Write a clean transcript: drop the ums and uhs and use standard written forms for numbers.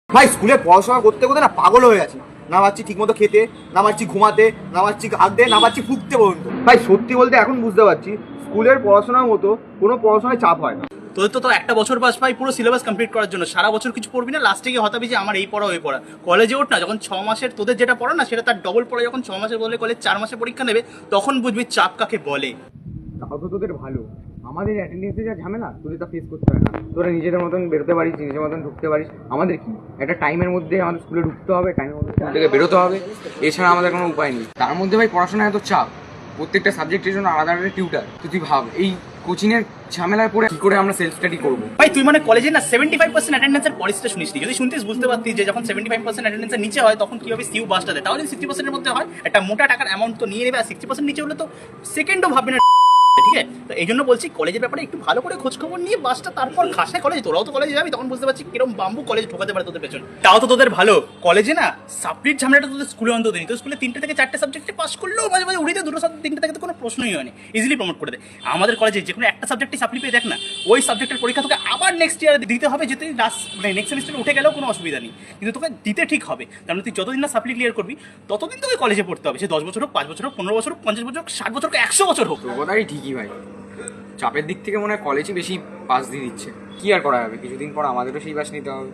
ভাই স্কুলে পড়াশোনা করতে করতে না পাগল হয়ে আছি। না পারছি ঠিক মতো খেতে, না পারছি ঘুমাতে, না পারছি হাঁটতে, না পারছি ফুটতে পর্যন্ত। ভাই সত্যি বলতে এখন বুঝতে পারছি স্কুলের পড়াশোনার মতো কোনো পড়াশোনায় চাপ হয় না। তোদের তো একটা বছর পাস ভাই পুরো সিলেবাস কমপ্লিট করার জন্য, সারা বছর কিছু পড়বি না, লাস্টে গিয়ে হতাবি যে আমার এই পড়া ওই পড়া। কলেজে ওঠ না, যখন 6 মাসের তোদের যেটা পড়া না সেটা তার ডবল পড়া, যখন 6 মাসের বলে কলেজ 4 মাসে পরীক্ষা নেবে তখন বুঝবি চাপ কাকে বলে। তাও তো তোদের ভালো, আমাদের অ্যাটেন্ডেন্সে যা ঝামেলা তোদের তা ফেস করতে হয় না। তোরা নিজেদের মতন বেরোতে পারিস, নিজের মতন ঢুকতে পারিস। আমাদের কি একটা টাইমের মধ্যে আমাদের স্কুলে ঢুকতে হবে, টাইমের মধ্যে স্কুল থেকে বেরোতে হবে, এছাড়া আমাদের কোনো উপায় নেই। তার মধ্যে ভাই পড়াশোনা এত চাপ, প্রত্যেকটা সাবজেক্টের জন্য আলাদা আলাদা টিউটার। তুই ভাব এই কোচিংয়ের ঝামেলায় পড়ে কি করে আমরা সেলফ স্টাডি করবো। ভাই তুই মানে কলেজে না 75% অ্যাটেন্ডেন্সের পলিসিটা শুনিস নি? যদি শুনতিস বুঝতে পারতিস যে যখন 75% অ্যাটেন্ডেন্সের নিচে হয় তখন কিভাবে সিউ বাসটা দেয়। তাহলে 60%-এর মধ্যে হয় একটা মোটা টাকার অ্যামাউন্ট তো নিয়ে নেবে, আর 60% নিচে হলে তো সেকেন্ডও ভাববে না। ঠিক আছে, তো এই জন্য বলছি কলেজের ব্যাপারে একটু ভালো করে খোঁজ খবর নিয়ে বাসটা তারপর খাস না কলেজে। তোরাও তো কলেজে যাবি, তখন বুঝতে পারছি কিরকম বাম্বু কলেজ ঢোকাতে পারে তোদের পেছন। তাও তো তোদের ভালো, কলেজে না সাবজেক্ট ঝামেলাটা তোদের স্কুলে অন্তত নেই। তো স্কুলে 3টে থেকে 4টে সাবজেক্টে পাস করলেও মাঝে মাঝে উড়িতে 2টো সাবজেক্ট 3টে থেকে তো কোনো প্রশ্নই হয়নি, ইজিলি প্রমোট করে দেয়। আমাদের কলেজে যে কোনো একটা সাবজেক্টে সাপ্লি পেয়ে দেখ না, ওই সাবজেক্টের পরীক্ষা তোকে আবার নেক্সট ইয়ার দিতে হবে, যে তুই লাস্ট মানে নেক্সট সেমিস্টারে উঠে গেলেও কোনো অসুবিধা নেই, কিন্তু তোকে দিতে ঠিক হবে। তার মানে তুই যতদিন না সাপ্লি ক্লিয়ার করবি ততদিন তোকে কলেজে পড়তে হবে, সে 10 বছর হোক, 5 বছর হোক, 15 বছর হোক, 50 বছর হোক, 60 বছর হোক, 100 বছর হোক। তোর কথাই ঠিকই ভাই, চাপের দিক থেকে মনে হয় কলেজই বেশি পাস দিয়ে দিচ্ছে। কি আর করা যাবে, কিছুদিন পর আমাদেরও সেই বাস নিতে হবে।